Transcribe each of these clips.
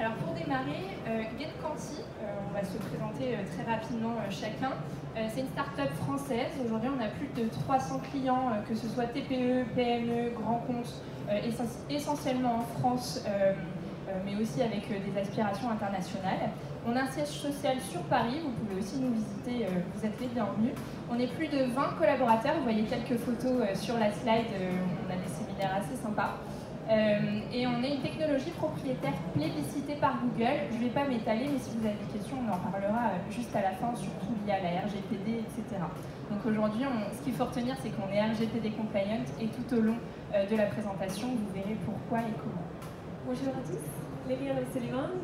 Alors pour démarrer, GetQuanti, on va se présenter très rapidement chacun. C'est une start-up française. Aujourd'hui, on a plus de 300 clients, que ce soit TPE, PME, grands comptes, essentiellement en France, mais aussi avec des aspirations internationales. On a un siège social sur Paris, vous pouvez aussi nous visiter, vous êtes les bienvenus. On est plus de 20 collaborateurs, vous voyez quelques photos sur la slide, on a des séminaires assez sympas. Et on est une technologie propriétaire plébiscitée par Google. Je ne vais pas m'étaler, mais si vous avez des questions, on en parlera juste à la fin, surtout liées à la RGPD, etc. Donc aujourd'hui, ce qu'il faut retenir, c'est qu'on est RGPD compliant et tout au long de la présentation, vous verrez pourquoi et comment. Bonjour à tous, Léliane Sullivan,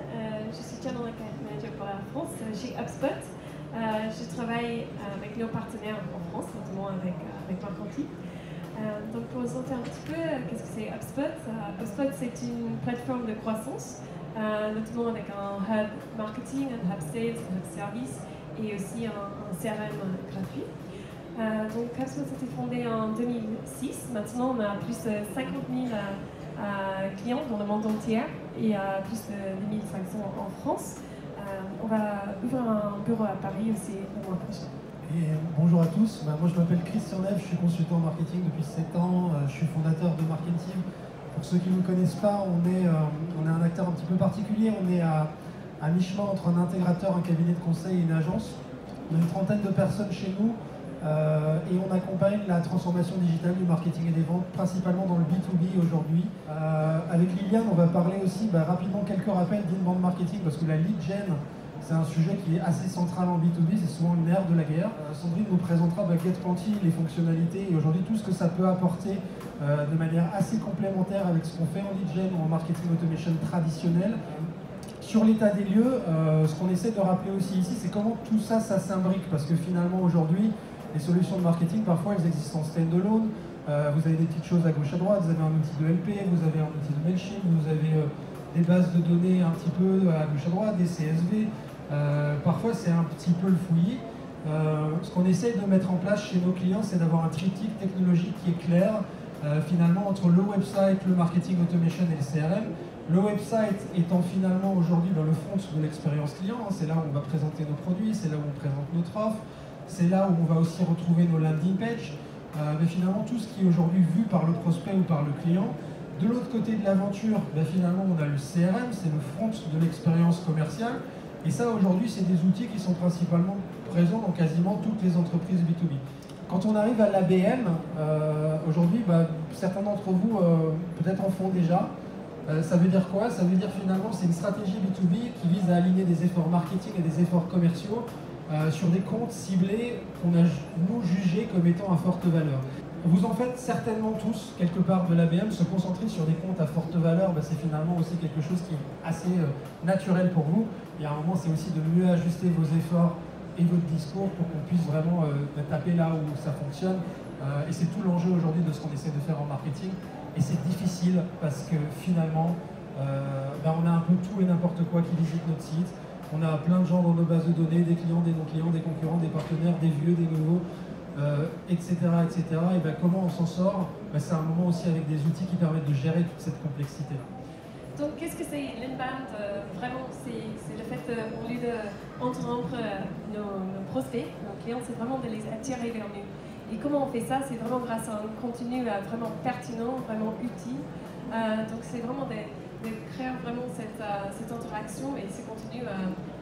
je suis Channel Account Manager pour la France chez HubSpot. Je travaille avec nos partenaires en France, notamment avec Marc-Anti. Donc pour vous présenter un petit peu, qu'est-ce que c'est HubSpot? HubSpot, c'est une plateforme de croissance, notamment avec un hub marketing, un hub sales, un hub service et aussi un CRM gratuit. Donc HubSpot a été fondé en 2006. Maintenant, on a plus de 50 000 clients dans le monde entier et plus de 2500 en France. On va ouvrir un bureau à Paris aussi le mois prochain. Et bonjour à tous, moi je m'appelle Christian Neve, je suis consultant en marketing depuis 7 ans, je suis fondateur de Marketing. Pour ceux qui ne nous connaissent pas, on est un acteur un petit peu particulier, on est à mi-chemin entre un intégrateur, un cabinet de conseil et une agence. On a une trentaine de personnes chez nous et on accompagne la transformation digitale du marketing et des ventes, principalement dans le B2B aujourd'hui. Avec Liliane, on va parler aussi rapidement quelques rappels d'inbound marketing parce que la lead gen, c'est un sujet qui est assez central en B2B, c'est souvent le nerf de la guerre. Sandrine nous présentera GetQuanti, les fonctionnalités et aujourd'hui tout ce que ça peut apporter de manière assez complémentaire avec ce qu'on fait en lead gen ou en marketing automation traditionnel. Sur l'état des lieux, ce qu'on essaie de rappeler aussi ici, c'est comment tout ça, ça s'imbrique parce que finalement aujourd'hui, les solutions de marketing, parfois elles existent en stand-alone. Vous avez des petites choses à gauche à droite, vous avez un outil de LP, vous avez un outil de Mailchimp, vous avez des bases de données un petit peu à gauche à droite, des CSV. Parfois c'est un petit peu le fouillis. Ce qu'on essaie de mettre en place chez nos clients, c'est d'avoir un triptyque technologique qui est clair, finalement entre le website, le marketing automation et le CRM. Le website étant finalement aujourd'hui dans le front de l'expérience client, c'est là où on va présenter nos produits, c'est là où on présente notre offre, c'est là où on va aussi retrouver nos landing pages, mais finalement tout ce qui est aujourd'hui vu par le prospect ou par le client. De l'autre côté de l'aventure, finalement on a le CRM, c'est le front de l'expérience commerciale. Et ça, aujourd'hui, c'est des outils qui sont principalement présents dans quasiment toutes les entreprises B2B. Quand on arrive à l'ABM, aujourd'hui, certains d'entre vous peut-être en font déjà. Ça veut dire quoi? Ça veut dire finalement, c'est une stratégie B2B qui vise à aligner des efforts marketing et des efforts commerciaux sur des comptes ciblés qu'on a, nous, jugés comme étant à forte valeur. Vous en faites certainement tous, quelque part, de l'ABM, se concentrer sur des comptes à forte valeur, c'est finalement aussi quelque chose qui est assez naturel pour vous. Il y a un moment, c'est aussi de mieux ajuster vos efforts et votre discours pour qu'on puisse vraiment taper là où ça fonctionne. Et c'est tout l'enjeu aujourd'hui de ce qu'on essaie de faire en marketing. Et c'est difficile parce que finalement, on a un peu tout et n'importe quoi qui visite notre site. On a plein de gens dans nos bases de données, des clients, des non-clients, des concurrents, des partenaires, des vieux, des nouveaux. Etc. Et comment on s'en sort? C'est un moment aussi avec des outils qui permettent de gérer toute cette complexité-là. Donc qu'est-ce que c'est l'inbound? Vraiment, c'est le fait, au lieu d'interrompre nos prospects, nos clients, c'est vraiment de les attirer vers nous. Et comment on fait ça? C'est vraiment grâce à un contenu vraiment pertinent, vraiment utile. Donc c'est vraiment de créer vraiment cette interaction et ce contenu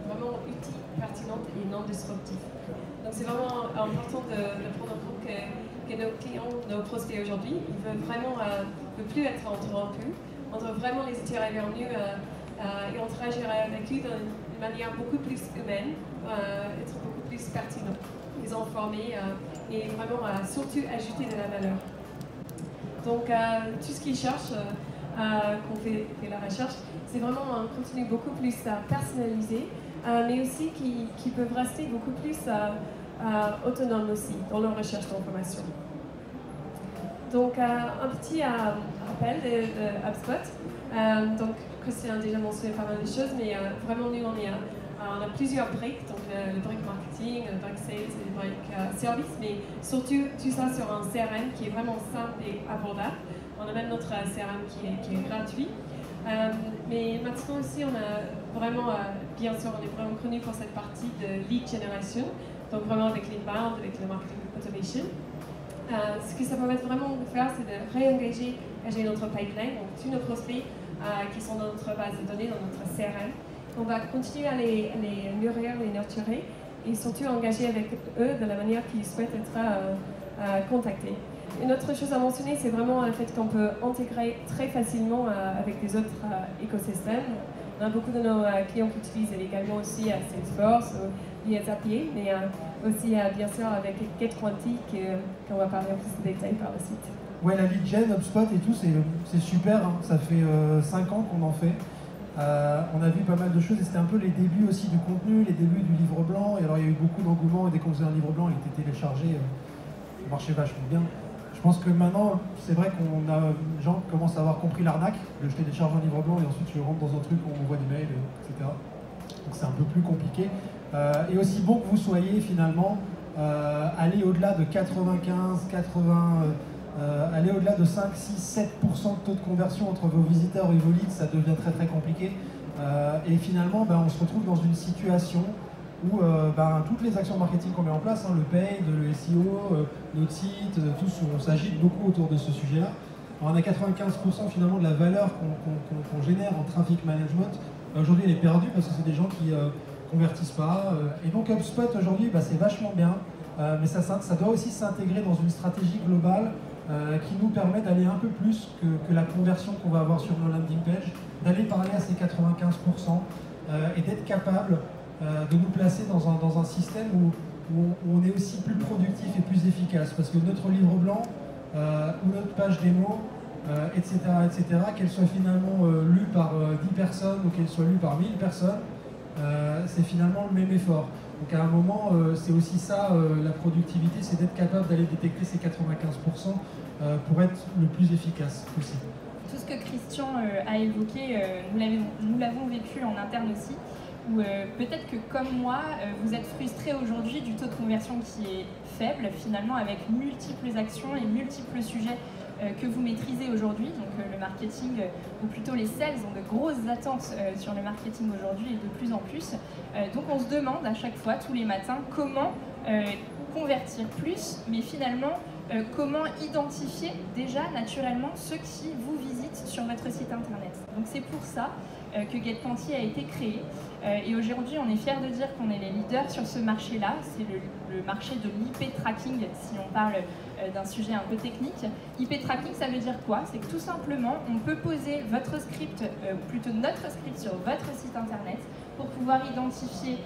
vraiment utile, pertinent et non disruptif. Donc c'est vraiment important de prendre en compte que nos clients, nos prospects aujourd'hui, ils veulent vraiment ne plus être interrompus. On doit vraiment les attirer vers nous et interagir avec eux d'une manière beaucoup plus humaine, être beaucoup plus pertinent, les informer et vraiment surtout ajouter de la valeur. Donc tout ce qu'ils cherchent, qu'on fait la recherche, c'est vraiment un contenu beaucoup plus personnalisé, mais aussi qui peuvent rester beaucoup plus autonomes aussi dans leur recherche d'information. Donc un petit rappel de HubSpot. Donc Christian a déjà mentionné pas mal de choses, mais vraiment nous on a plusieurs briques, donc le brick marketing, le brick sales et le brick service, mais surtout tout ça sur un CRM qui est vraiment simple et abordable. On a même notre CRM qui est gratuit. Mais maintenant aussi, on a vraiment, bien sûr, on est vraiment connu pour cette partie de lead generation, donc vraiment avec l'inbound, avec le marketing automation. Ce que ça permet vraiment de faire, c'est de réengager notre pipeline, donc tous nos prospects qui sont dans notre base de données, dans notre CRM. On va continuer à les nourrir, les nurturer et surtout engager avec eux de la manière qu'ils souhaitent être contactés. Une autre chose à mentionner, c'est vraiment le fait qu'on peut intégrer très facilement avec les autres écosystèmes. On a beaucoup de nos clients qui utilisent également aussi Salesforce, via Zapier, mais aussi bien sûr avec GetQuanti, qu'on va parler en plus de détails par la suite. Ouais, la lead gen, HubSpot et tout, c'est super, hein. Ça fait 5 ans qu'on en fait. On a vu pas mal de choses et c'était un peu les débuts aussi du contenu, les débuts du livre blanc. Et alors il y a eu beaucoup d'engouement et dès qu'on faisait un livre blanc, il était téléchargé, il marchait vachement bien. Je pense que maintenant, c'est vrai qu'on a les gens commencent à avoir compris l'arnaque. Je télécharge un livre blanc et ensuite je rentre dans un truc où on m'envoie des mails, etc. Donc c'est un peu plus compliqué. Et aussi bon que vous soyez finalement, aller au-delà de 95, 80, aller au-delà de 5, 6, 7% de taux de conversion entre vos visiteurs et vos leads, ça devient très très compliqué. Et finalement, on se retrouve dans une situation où toutes les actions marketing qu'on met en place, le paid, le SEO, notre site, tous, on s'agite beaucoup autour de ce sujet-là. On a 95% finalement de la valeur qu'on génère en traffic management. Aujourd'hui, elle est perdue parce que c'est des gens qui convertissent pas. Et donc HubSpot aujourd'hui, c'est vachement bien, mais ça doit aussi s'intégrer dans une stratégie globale qui nous permet d'aller un peu plus que la conversion qu'on va avoir sur nos landing pages, d'aller parler à ces 95% et d'être capable de nous placer dans un système où on est aussi plus productif et plus efficace. Parce que notre livre blanc ou notre page démo, etc., qu'elle soit finalement lue par 10 personnes ou qu'elle soit lue par 1000 personnes, c'est finalement le même effort. Donc à un moment, c'est aussi ça, la productivité, c'est d'être capable d'aller détecter ces 95% pour être le plus efficace possible. Tout ce que Christian a évoqué, nous l'avons vécu en interne aussi, où peut-être que comme moi, vous êtes frustré aujourd'hui du taux de conversion qui est faible, finalement avec multiples actions et multiples sujets que vous maîtrisez aujourd'hui. Donc le marketing, ou plutôt les sales, ont de grosses attentes sur le marketing aujourd'hui et de plus en plus. Donc on se demande à chaque fois, tous les matins, comment convertir plus, mais finalement, comment identifier déjà naturellement ceux qui vous visitent sur votre site internet. Donc c'est pour ça que GetQuanti a été créé. Et aujourd'hui, on est fiers de dire qu'on est les leaders sur ce marché-là. C'est le marché de l'IP tracking, si on parle d'un sujet un peu technique. IP tracking, ça veut dire quoi? C'est que tout simplement, on peut poser votre script, ou plutôt notre script sur votre site internet pour pouvoir identifier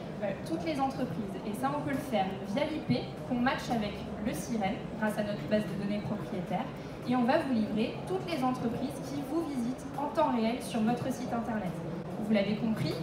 toutes les entreprises. Et ça, on peut le faire via l'IP qu'on match avec le SIREN grâce à notre base de données propriétaire. Et on va vous livrer toutes les entreprises qui vous visitent en temps réel sur votre site internet. Vous l'avez compris,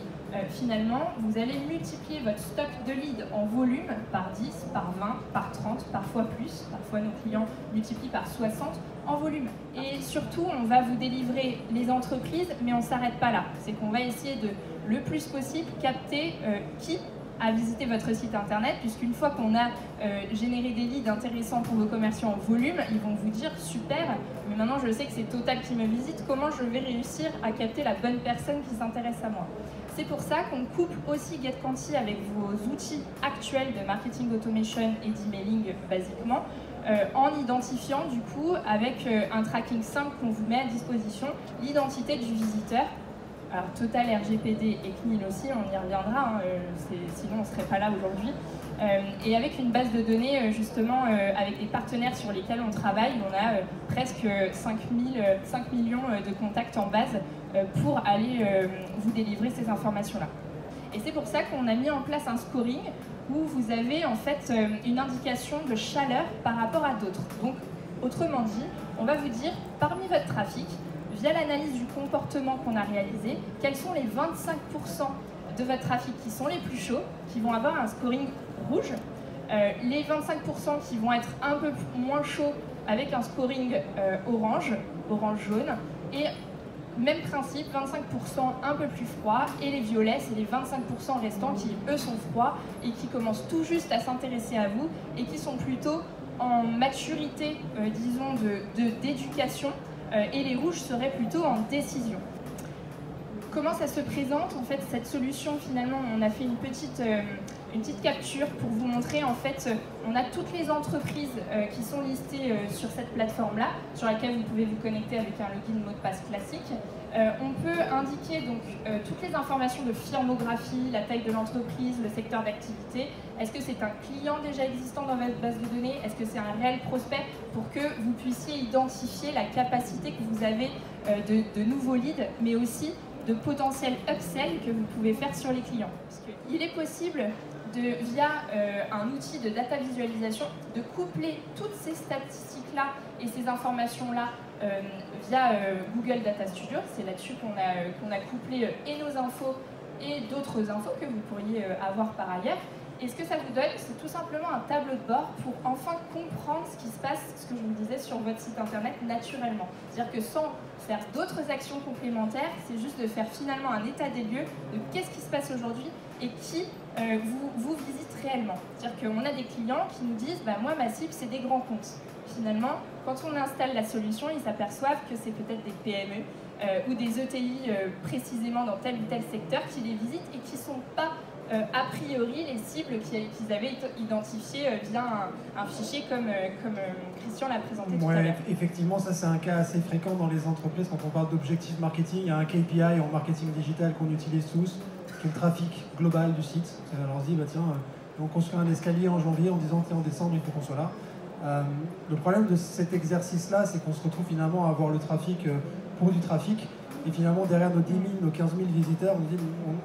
finalement, vous allez multiplier votre stock de leads en volume par 10, par 20, par 30, parfois plus. Parfois, nos clients multiplient par 60 en volume. Et surtout, on va vous délivrer les entreprises, mais on ne s'arrête pas là. C'est qu'on va essayer de, le plus possible, capter qui a visité votre site internet, puisqu'une fois qu'on a généré des leads intéressants pour vos commerciaux en volume, ils vont vous dire « super, mais maintenant je sais que c'est Total qui me visite, comment je vais réussir à capter la bonne personne qui s'intéresse à moi ?» C'est pour ça qu'on couple aussi GetQuanti avec vos outils actuels de marketing automation et d'emailing basiquement, en identifiant du coup avec un tracking simple qu'on vous met à disposition l'identité du visiteur. Alors Total, RGPD et CNIL aussi, on y reviendra, hein, sinon on ne serait pas là aujourd'hui. Et avec une base de données justement avec des partenaires sur lesquels on travaille, on a presque 5 millions de contacts en base pour aller vous délivrer ces informations-là. Et c'est pour ça qu'on a mis en place un scoring où vous avez en fait une indication de chaleur par rapport à d'autres. Donc autrement dit, on va vous dire parmi votre trafic, via l'analyse du comportement qu'on a réalisé, quels sont les 25% de votre trafic qui sont les plus chauds, qui vont avoir un scoring rouge, les 25% qui vont être un peu moins chauds avec un scoring orange-jaune, et même principe, 25% un peu plus froid, et les violets, c'est les 25% restants qui, eux, sont froids et qui commencent tout juste à s'intéresser à vous et qui sont plutôt en maturité, disons, d'éducation. Et les rouges seraient plutôt en décision. comment ça se présente en fait cette solution finalement? On a fait une petite capture pour vous montrer en fait, on a toutes les entreprises qui sont listées sur cette plateforme-là, sur laquelle vous pouvez vous connecter avec un login mot de passe classique. On peut indiquer donc toutes les informations de firmographie, la taille de l'entreprise, le secteur d'activité. Est-ce que c'est un client déjà existant dans votre base de données? Est-ce que c'est un réel prospect, pour que vous puissiez identifier la capacité que vous avez de nouveaux leads, mais aussi de potentiels upsell que vous pouvez faire sur les clients. Parce qu'il est possible, via un outil de data visualisation, de coupler toutes ces statistiques-là et ces informations-là via Google Data Studio. C'est là-dessus qu'on a couplé et nos infos et d'autres infos que vous pourriez avoir par ailleurs. Et ce que ça vous donne, c'est tout simplement un tableau de bord pour enfin comprendre ce qui se passe, ce que je vous disais, sur votre site internet naturellement. C'est-à-dire que sans faire d'autres actions complémentaires, c'est juste de faire finalement un état des lieux de qu'est-ce qui se passe aujourd'hui et qui vous visite réellement. C'est-à-dire qu'on a des clients qui nous disent bah, « moi, ma cible, c'est des grands comptes ». Finalement, quand on installe la solution, ils s'aperçoivent que c'est peut-être des PME ou des ETI précisément dans tel ou tel secteur qui les visitent et qui ne sont pas a priori les cibles qu'ils avaient identifiées via un fichier comme Christian l'a présenté tout à l'heure. Effectivement, ça c'est un cas assez fréquent dans les entreprises. Quand on parle d'objectifs marketing, il y a un KPI en marketing digital qu'on utilise tous, qui est le trafic global du site. On se dit, bah, tiens, on construit un escalier en janvier en disant, tiens, en décembre, il faut qu'on soit là. Le problème de cet exercice-là, c'est qu'on se retrouve finalement à avoir le trafic pour du trafic. Et finalement, derrière nos 10 000, nos 15 000 visiteurs,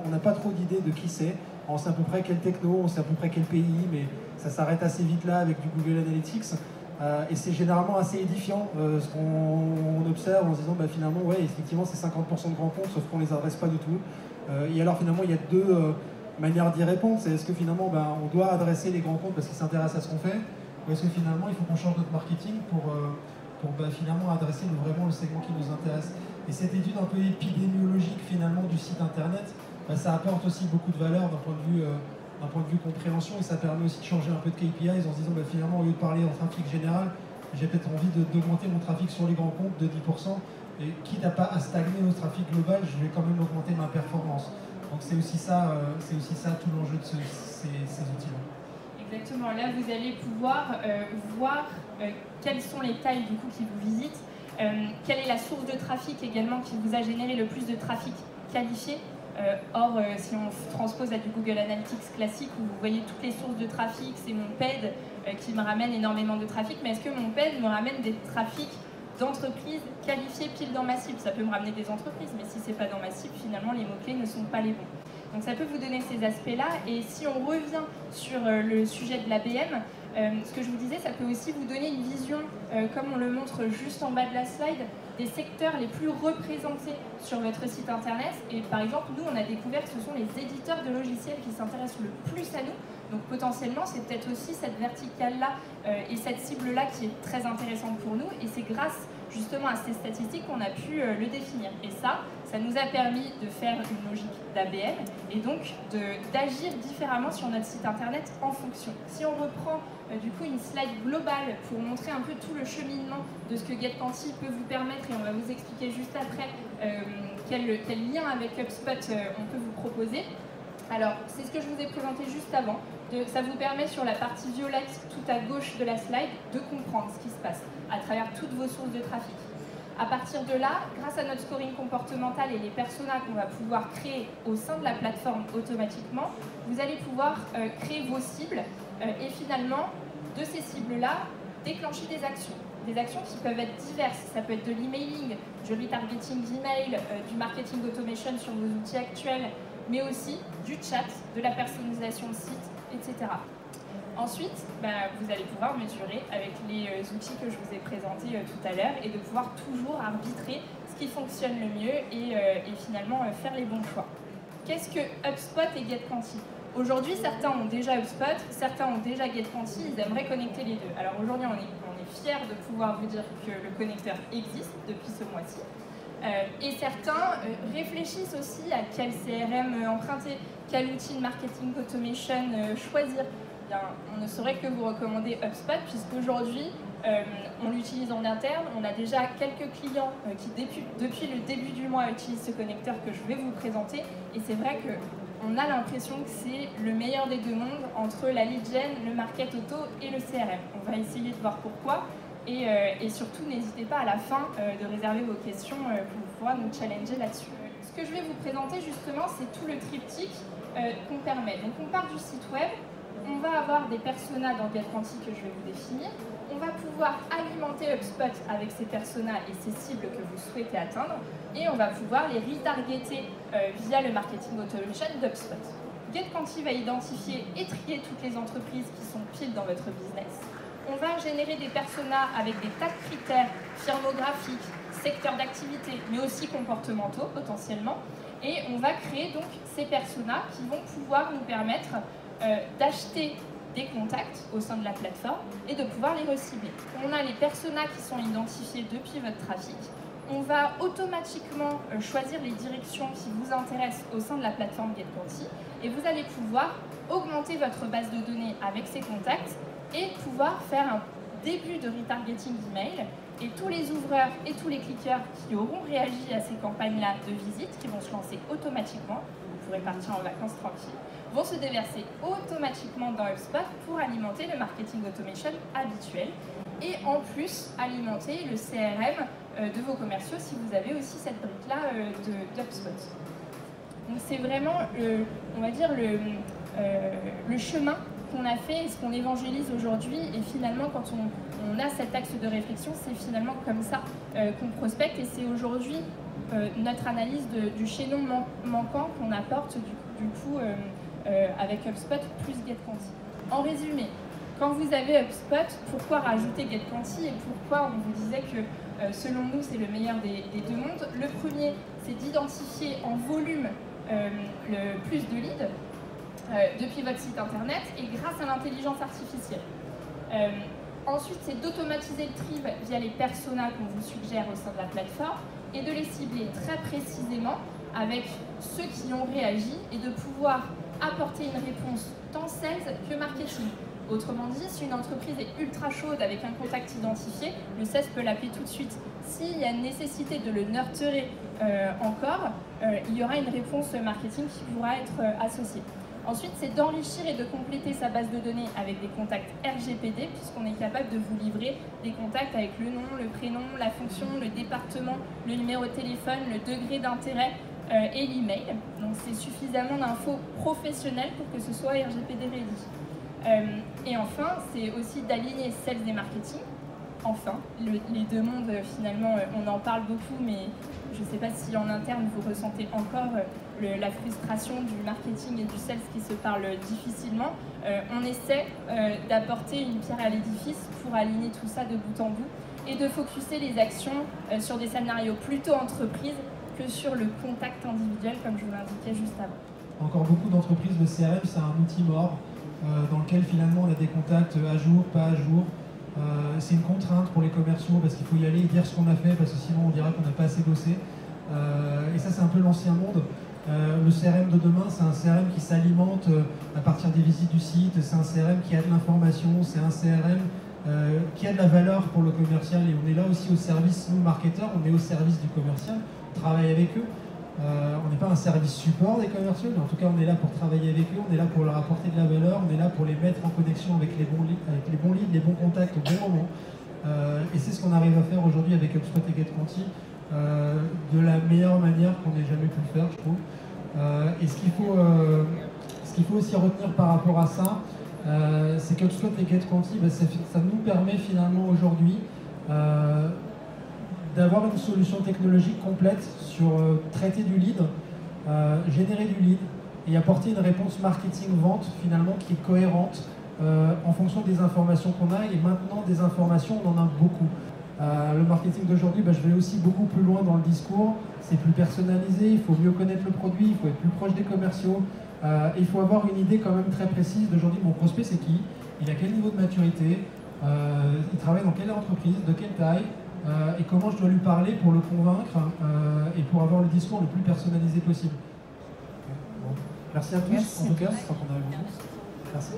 on n'a pas trop d'idée de qui c'est. On sait à peu près quelle techno, on sait à peu près quel pays, mais ça s'arrête assez vite là avec du Google Analytics. Et c'est généralement assez édifiant ce qu'on observe en se disant bah, finalement, ouais, effectivement, c'est 50% de grands comptes, sauf qu'on ne les adresse pas du tout. Et alors finalement, il y a deux manière d'y répondre. C'est est-ce que finalement on doit adresser les grands comptes parce qu'ils s'intéressent à ce qu'on fait, ou est-ce que finalement il faut qu'on change notre marketing pour finalement adresser vraiment le segment qui nous intéresse. Et cette étude un peu épidémiologique finalement du site internet, ça apporte aussi beaucoup de valeur d'un point de vue compréhension, et ça permet aussi de changer un peu de KPIs en se disant finalement au lieu de parler en trafic général, j'ai peut-être envie d'augmenter mon trafic sur les grands comptes de 10%, et quitte à stagner au trafic global, je vais quand même augmenter ma performance. Donc c'est aussi ça tout l'enjeu de ces outils-là. Exactement, là vous allez pouvoir voir quelles sont les tailles du coup qui vous visitent, quelle est la source de trafic également qui vous a généré le plus de trafic qualifié. Or, si on transpose à du Google Analytics classique où vous voyez toutes les sources de trafic, c'est mon PED qui me ramène énormément de trafic, mais est-ce que mon PED me ramène des trafics d'entreprises qualifiées pile dans ma cible? Ça peut me ramener des entreprises, mais si c'est pas dans ma cible, finalement les mots-clés ne sont pas les bons. Donc ça peut vous donner ces aspects-là, et si on revient sur le sujet de l'ABM, ce que je vous disais, ça peut aussi vous donner une vision, comme on le montre juste en bas de la slide, des secteurs les plus représentés sur votre site internet. Et par exemple, nous, on a découvert que ce sont les éditeurs de logiciels qui s'intéressent le plus à nous. Donc potentiellement, c'est peut-être aussi cette verticale-là et cette cible-là qui est très intéressante pour nous. Et c'est grâce justement à ces statistiques qu'on a pu le définir. Et ça nous a permis de faire une logique d'ABM et donc d'agir différemment sur notre site internet en fonction. Si on reprend du coup une slide globale pour montrer un peu tout le cheminement de ce que GetQuanti peut vous permettre, et on va vous expliquer juste après quel lien avec HubSpot on peut vous proposer. Alors, c'est ce que je vous ai présenté juste avant. Ça vous permet sur la partie violette tout à gauche de la slide de comprendre ce qui se passe à travers toutes vos sources de trafic. À partir de là, grâce à notre scoring comportemental et les personas qu'on va pouvoir créer au sein de la plateforme automatiquement, vous allez pouvoir créer vos cibles et finalement, de ces cibles-là, déclencher des actions. Des actions qui peuvent être diverses. Ça peut être de l'emailing, du retargeting d'email, du marketing automation sur vos outils actuels, mais aussi du chat, de la personnalisation de site, etc. Ensuite, vous allez pouvoir mesurer avec les outils que je vous ai présentés tout à l'heure et de pouvoir toujours arbitrer ce qui fonctionne le mieux et finalement faire les bons choix. Qu'est-ce que HubSpot et GetQuanti? Aujourd'hui, certains ont déjà HubSpot, certains ont déjà GetQuanti, ils aimeraient connecter les deux. Alors aujourd'hui, on est fiers de pouvoir vous dire que le connecteur existe depuis ce mois-ci. Et certains réfléchissent aussi à quel CRM emprunter, quel outil de marketing automation choisir. On ne saurait que vous recommander HubSpot, puisqu'aujourd'hui, On l'utilise en interne, on a déjà quelques clients qui depuis le début du mois utilisent ce connecteur que je vais vous présenter, et c'est vrai qu'on a l'impression que c'est le meilleur des deux mondes entre la lead gen, le market auto et le CRM. On va essayer de voir pourquoi, et surtout n'hésitez pas à la fin de réserver vos questions pour pouvoir nous challenger là-dessus. Ce que je vais vous présenter justement, c'est tout le triptyque qu'on permet. Donc on part du site web, on va avoir des personas dans GetQuanti que je vais vous définir, on va pouvoir alimenter HubSpot avec ces personas et ces cibles que vous souhaitez atteindre, et on va pouvoir les retargeter via le marketing automation d'HubSpot. GetQuanti va identifier et trier toutes les entreprises qui sont pile dans votre business. On va générer des personas avec des tas de critères firmographiques, secteurs d'activité, mais aussi comportementaux potentiellement. Et on va créer donc ces personas qui vont pouvoir nous permettre d'acheter des contacts au sein de la plateforme et de pouvoir les recibler. On a les personas qui sont identifiés depuis votre trafic. On va automatiquement choisir les directions qui vous intéressent au sein de la plateforme GetQuanti, et vous allez pouvoir augmenter votre base de données avec ces contacts et pouvoir faire un début de retargeting d'email, et tous les ouvreurs et tous les cliqueurs qui auront réagi à ces campagnes-là de visite, qui vont se lancer automatiquement, vous pourrez partir en vacances tranquille, vont se déverser automatiquement dans HubSpot pour alimenter le marketing automation habituel, et en plus alimenter le CRM de vos commerciaux si vous avez aussi cette brique-là d'HubSpot. Donc c'est vraiment, on va dire, le chemin qu'on a fait et ce qu'on évangélise aujourd'hui, et finalement quand on a cet axe de réflexion, c'est finalement comme ça qu'on prospecte, et c'est aujourd'hui notre analyse du chaînon manquant qu'on apporte du coup avec HubSpot plus GetQuanti. En résumé, quand vous avez HubSpot, pourquoi rajouter GetQuanti et pourquoi on vous disait que selon nous c'est le meilleur des deux mondes? Le premier, c'est d'identifier en volume le plus de leads depuis votre site internet et grâce à l'intelligence artificielle. Ensuite, c'est d'automatiser le tri via les personas qu'on vous suggère au sein de la plateforme et de les cibler très précisément avec ceux qui ont réagi et de pouvoir apporter une réponse tant sales que marketing. Autrement dit, si une entreprise est ultra chaude avec un contact identifié, le sales peut l'appeler tout de suite. S'il y a une nécessité de le nurturer encore, il y aura une réponse marketing qui pourra être associée. Ensuite, c'est d'enrichir et de compléter sa base de données avec des contacts RGPD, puisqu'on est capable de vous livrer des contacts avec le nom, le prénom, la fonction, le département, le numéro de téléphone, le degré d'intérêt et l'email. Donc c'est suffisamment d'infos professionnelles pour que ce soit RGPD ready. Et enfin, c'est aussi d'aligner sales et marketing. Enfin, les deux mondes, finalement, on en parle beaucoup, mais je ne sais pas si en interne vous ressentez encore la frustration du marketing et du sales qui se parlent difficilement. On essaie d'apporter une pierre à l'édifice pour aligner tout ça de bout en bout et de focuser les actions sur des scénarios plutôt entreprises que sur le contact individuel, comme je vous l'indiquais juste avant. Encore beaucoup d'entreprises, le CRM, c'est un outil mort dans lequel finalement on a des contacts à jour, pas à jour. C'est une contrainte pour les commerciaux parce qu'il faut y aller et dire ce qu'on a fait, parce que sinon on dira qu'on n'a pas assez bossé. Et ça, c'est un peu l'ancien monde. Le CRM de demain, c'est un CRM qui s'alimente à partir des visites du site, c'est un CRM qui a de l'information, c'est un CRM qui a de la valeur pour le commercial, et on est là aussi au service, nous marketeurs, on est au service du commercial, on travaille avec eux. On n'est pas un service support des commerciaux, mais en tout cas on est là pour travailler avec eux, on est là pour leur apporter de la valeur, on est là pour les mettre en connexion avec les bons leads, les bons contacts au bon moment. Et c'est ce qu'on arrive à faire aujourd'hui avec HubSpot et GetQuanti de la meilleure manière qu'on ait jamais pu le faire, je trouve. Et ce qu'il faut aussi retenir par rapport à ça, c'est qu'HubSpot et GetQuanti, ça nous permet finalement aujourd'hui d'avoir une solution technologique complète sur traiter du lead, générer du lead et apporter une réponse marketing-vente finalement qui est cohérente en fonction des informations qu'on a, et maintenant des informations on en a beaucoup. Le marketing d'aujourd'hui, je vais aussi beaucoup plus loin dans le discours, c'est plus personnalisé, il faut mieux connaître le produit, il faut être plus proche des commerciaux, il faut avoir une idée quand même très précise d'aujourd'hui, mon prospect c'est qui, il a quel niveau de maturité, il travaille dans quelle entreprise, de quelle taille, et comment je dois lui parler pour le convaincre et pour avoir le discours le plus personnalisé possible. Bon. Merci à tous, en tout cas, je crois qu'on a eu beaucoup. Merci.